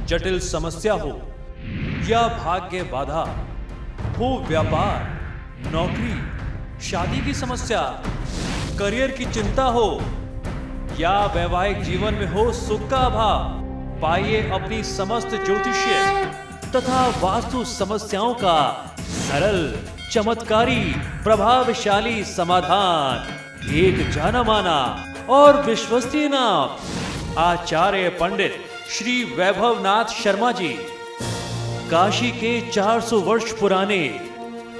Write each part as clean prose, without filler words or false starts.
जटिल समस्या हो या भाग्य बाधा, हो व्यापार, नौकरी, शादी की समस्या, करियर की चिंता हो या वैवाहिक जीवन में हो सुख का अभाव, पाइए अपनी समस्त ज्योतिषीय तथा वास्तु समस्याओं का सरल, चमत्कारी, प्रभावशाली समाधान। एक जाना माना और विश्वसनीय नाम, आचार्य पंडित श्री वैभवनाथ शर्मा जी, काशी के 400 वर्ष पुराने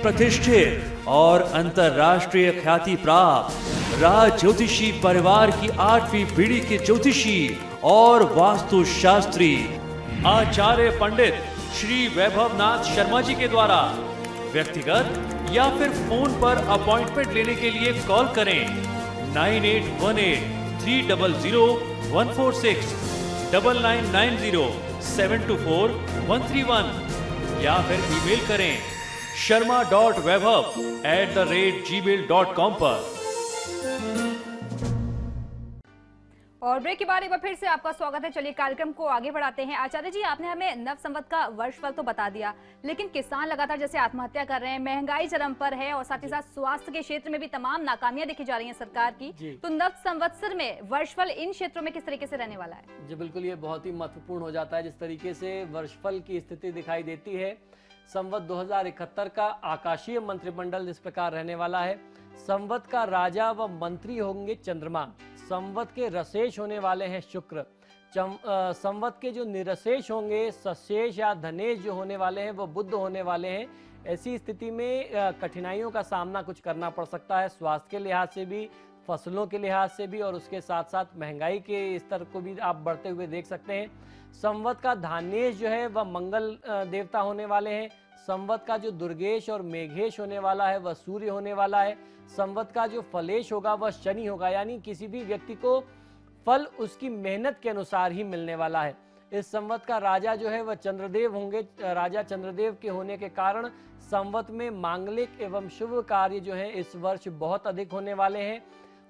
प्रतिष्ठित और अंतरराष्ट्रीय ख्याति प्राप्त राज ज्योतिषी परिवार की 8वीं पीढ़ी के ज्योतिषी और वास्तु शास्त्री आचार्य पंडित श्री वैभवनाथ शर्मा जी के द्वारा व्यक्तिगत या फिर फोन पर अपॉइंटमेंट लेने के लिए कॉल करें 9818-300-146, 9990-724-131 या फिर ईमेल करें sharma.vaibhav@gmail.com पर। और ब्रेक के बाद एक बार फिर से आपका स्वागत है। चलिए कार्यक्रम को आगे बढ़ाते हैं। आचार्य जी, आपने हमें नव संवत का वर्षफल तो बता दिया, लेकिन किसान लगातार जैसे आत्महत्या कर रहे हैं, महंगाई चरम पर है और साथ ही साथ स्वास्थ्य के क्षेत्र में भी तमाम नाकामियां देखी जा रही हैं सरकार की, तो नव संवत्सर में वर्षफल इन क्षेत्रों में किस तरीके से रहने वाला है? जी बिल्कुल, ये बहुत ही महत्वपूर्ण हो जाता है जिस तरीके से वर्षफल की स्थिति दिखाई देती है। संवत 2071 का आकाशीय मंत्रिमंडल इस प्रकार रहने वाला है। संवत का राजा व मंत्री होंगे चंद्रमा। संवत के रसेश होने वाले हैं शुक्र। संवत के जो निरसेश होंगे, सशेष या धनेश जो होने वाले हैं वो बुध होने वाले हैं। ऐसी स्थिति में कठिनाइयों का सामना कुछ करना पड़ सकता है, स्वास्थ्य के लिहाज से भी, फसलों के लिहाज से भी, और उसके साथ साथ महंगाई के स्तर को भी आप बढ़ते हुए देख सकते हैं। संवत का धानेश जो है वह मंगल देवता होने वाले हैं। संवत का जो दुर्गेश और मेघेश होने वाला है वह सूर्य होने वाला है। संवत का जो फलेश होगा वह शनि होगा, यानी किसी भी व्यक्ति को फल उसकी मेहनत के अनुसार ही मिलने वाला है। इस संवत का राजा जो है वह चंद्रदेव होंगे। राजा चंद्रदेव के होने के कारण संवत में मांगलिक एवं शुभ कार्य जो है इस वर्ष बहुत अधिक होने वाले हैं।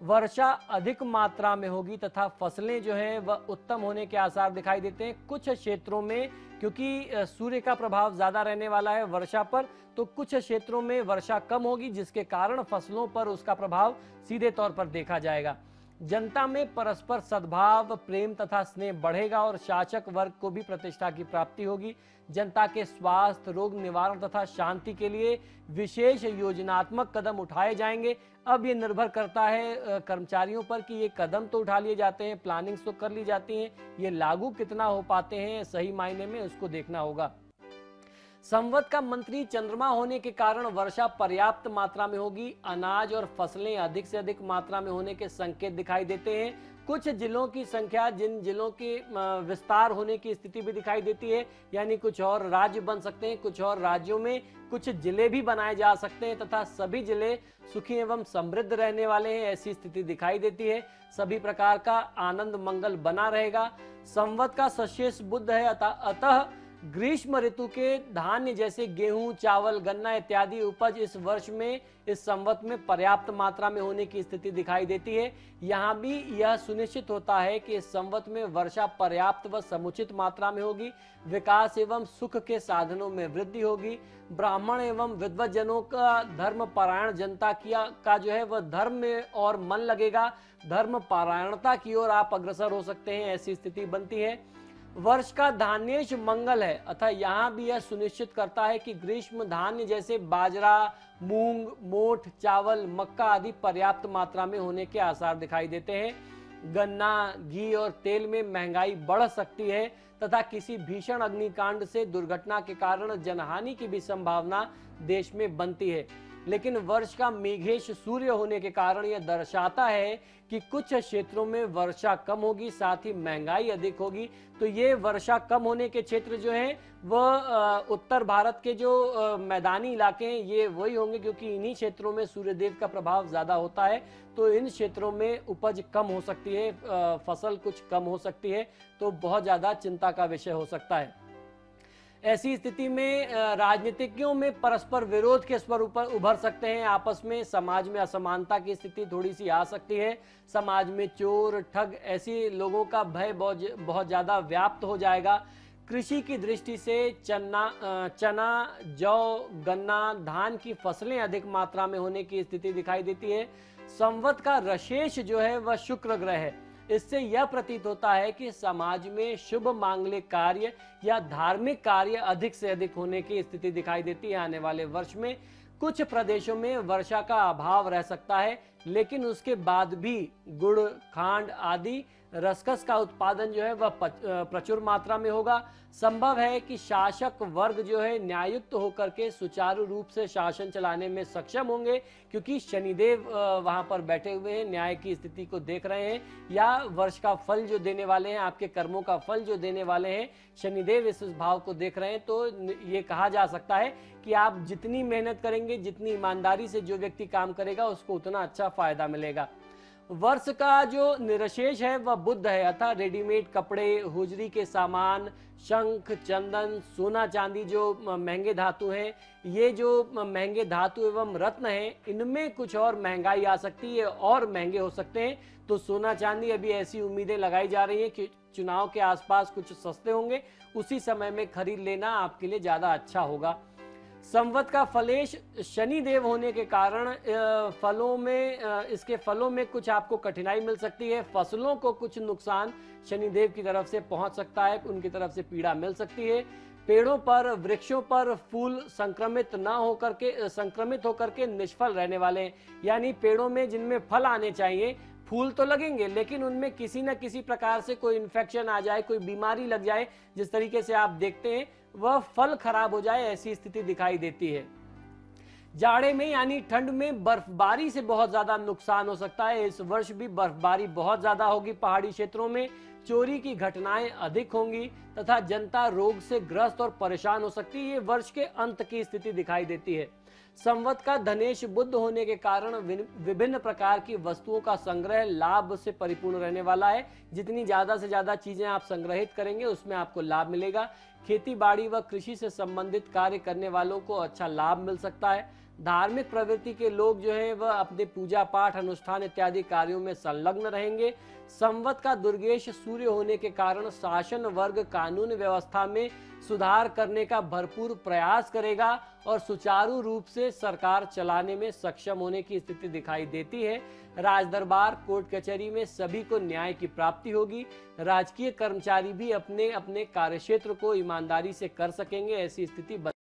वर्षा अधिक मात्रा में होगी तथा फसलें जो हैं वह उत्तम होने के आसार दिखाई देते हैं। कुछ क्षेत्रों में क्योंकि सूर्य का प्रभाव ज़्यादा रहने वाला है वर्षा पर, तो कुछ क्षेत्रों में वर्षा कम होगी जिसके कारण फसलों पर उसका प्रभाव सीधे तौर पर देखा जाएगा। जनता में परस्पर सद्भाव, प्रेम तथा स्नेह बढ़ेगा और शासक वर्ग को भी प्रतिष्ठा की प्राप्ति होगी। जनता के स्वास्थ्य, रोग निवारण तथा शांति के लिए विशेष योजनात्मक कदम उठाए जाएंगे। अब ये निर्भर करता है कर्मचारियों पर कि ये कदम तो उठा लिए जाते हैं, प्लानिंग्स तो कर ली जाती हैं, ये लागू कितना हो पाते हैं सही मायने में उसको देखना होगा। संवत का मंत्री चंद्रमा होने के कारण वर्षा पर्याप्त मात्रा में होगी। अनाज और फसलें अधिक से अधिक मात्रा में होने के संकेत दिखाई देते हैं। कुछ जिलों की संख्या, जिन जिलों के विस्तार होने की स्थिति भी दिखाई देती है, यानी कुछ और राज्य बन सकते हैं, कुछ और राज्यों में कुछ जिले भी बनाए जा सकते हैं तथा सभी जिले सुखी एवं समृद्ध रहने वाले हैं, ऐसी स्थिति दिखाई देती है। सभी प्रकार का आनंद मंगल बना रहेगा। संवत का सशेष बुध है, अतः ग्रीष्म ऋतु के धान्य जैसे गेहूं, चावल, गन्ना इत्यादि उपज इस वर्ष में, इस संवत में पर्याप्त मात्रा में होने की स्थिति दिखाई देती है। यहाँ भी यह सुनिश्चित होता है कि इस संवत में वर्षा पर्याप्त व समुचित मात्रा में होगी। विकास एवं सुख के साधनों में वृद्धि होगी। ब्राह्मण एवं विद्वज्जनों का, धर्म पारायण जनता का जो है वह धर्म में और मन लगेगा। धर्म पारायणता की ओर आप अग्रसर हो सकते हैं, ऐसी स्थिति बनती है। वर्ष का धान्येश मंगल है, अतः यहाँ भी यह सुनिश्चित करता है कि ग्रीष्म धान्य जैसे बाजरा, मूंग, मोठ, चावल, मक्का आदि पर्याप्त मात्रा में होने के आसार दिखाई देते हैं। गन्ना, घी और तेल में महंगाई बढ़ सकती है तथा किसी भीषण अग्निकांड से दुर्घटना के कारण जनहानि की भी संभावना देश में बनती है। लेकिन वर्ष का मेघेश सूर्य होने के कारण यह दर्शाता है कि कुछ क्षेत्रों में वर्षा कम होगी, साथ ही महंगाई अधिक होगी। तो ये वर्षा कम होने के क्षेत्र जो हैं वह उत्तर भारत के जो मैदानी इलाके हैं ये वही होंगे, क्योंकि इन्हीं क्षेत्रों में सूर्यदेव का प्रभाव ज़्यादा होता है। तो इन क्षेत्रों में उपज कम हो सकती है, फसल कुछ कम हो सकती है, तो बहुत ज़्यादा चिंता का विषय हो सकता है। ऐसी स्थिति में राजनीतिज्ञों में परस्पर विरोध के स्वर उभर सकते हैं आपस में। समाज में असमानता की स्थिति थोड़ी सी आ सकती है। समाज में चोर, ठग, ऐसी लोगों का भय बहुत ज़्यादा व्याप्त हो जाएगा। कृषि की दृष्टि से चना, जौ, गन्ना, धान की फसलें अधिक मात्रा में होने की स्थिति दिखाई देती है। संवत का रशेष जो है वह शुक्र ग्रह है। इससे यह प्रतीत होता है कि समाज में शुभ मांगलिक कार्य या धार्मिक कार्य अधिक से अधिक होने की स्थिति दिखाई देती है। आने वाले वर्ष में कुछ प्रदेशों में वर्षा का अभाव रह सकता है, लेकिन उसके बाद भी गुड़, खांड आदि रसकस का उत्पादन जो है वह प्रचुर मात्रा में होगा। संभव है कि शासक वर्ग जो है न्यायुक्त होकर के सुचारू रूप से शासन चलाने में सक्षम होंगे, क्योंकि शनिदेव वहां पर बैठे हुए हैं, न्याय की स्थिति को देख रहे हैं, या वर्ष का फल जो देने वाले हैं, आपके कर्मों का फल जो देने वाले हैं, शनिदेव इस भाव को देख रहे हैं। तो ये कहा जा सकता है कि आप जितनी मेहनत करेंगे, जितनी ईमानदारी से जो व्यक्ति काम करेगा, उसको उतना अच्छा फायदा मिलेगा। वर्ष का जो निरशेष है वह बुध है, अर्थात रेडीमेड कपड़े, होजरी के सामान, शंख, चंदन, सोना चांदी जो महंगे धातु हैं, ये जो महंगे धातु एवं रत्न हैं, इनमें कुछ और महंगाई आ सकती है और महंगे हो सकते हैं। तो सोना चांदी अभी ऐसी उम्मीदें लगाई जा रही हैं कि चुनाव के आसपास कुछ सस्ते होंगे, उसी समय में खरीद लेना आपके लिए ज्यादा अच्छा होगा। संवत का फलेश शनि देव होने के कारण इसके फलों में कुछ आपको कठिनाई मिल सकती है। फसलों को कुछ नुकसान शनिदेव की तरफ से पहुंच सकता है, उनकी तरफ से पीड़ा मिल सकती है। पेड़ों पर, वृक्षों पर फूल संक्रमित होकर के निष्फल रहने वाले हैं, यानी पेड़ों में जिनमें फल आने चाहिए, फूल तो लगेंगे, लेकिन उनमें किसी न किसी प्रकार से कोई इन्फेक्शन आ जाए, कोई बीमारी लग जाए, जिस तरीके से आप देखते हैं वह फल खराब हो जाए, ऐसी स्थिति दिखाई देती है। जाड़े में यानी ठंड में बर्फबारी से बहुत ज्यादा नुकसान हो सकता है। इस वर्ष भी बर्फबारी बहुत ज्यादा होगी। पहाड़ी क्षेत्रों में चोरी की घटनाएं अधिक होंगी तथा जनता रोग से ग्रस्त और परेशान हो सकती है। ये वर्ष के अंत की स्थिति दिखाई देती है। संवत का धनेश बुध होने के कारण विभिन्न प्रकार की वस्तुओं का संग्रह लाभ से परिपूर्ण रहने वाला है। जितनी ज्यादा से ज्यादा चीजें आप संग्रहित करेंगे, उसमें आपको लाभ मिलेगा। खेती बाड़ी व कृषि से संबंधित कार्य करने वालों को अच्छा लाभ मिल सकता है। धार्मिक प्रवृत्ति के लोग जो हैं वह अपने पूजा पाठ, अनुष्ठान इत्यादि कार्यों में संलग्न रहेंगे। संवत का दुर्गेश सूर्य होने के कारण शासन वर्ग कानून व्यवस्था में सुधार करने का भरपूर प्रयास करेगा और सुचारू रूप से सरकार चलाने में सक्षम होने की स्थिति दिखाई देती है। राजदरबार, कोर्ट कचहरी में सभी को न्याय की प्राप्ति होगी। राजकीय कर्मचारी भी अपने अपने कार्यक्षेत्र को ईमानदारी से कर सकेंगे, ऐसी स्थिति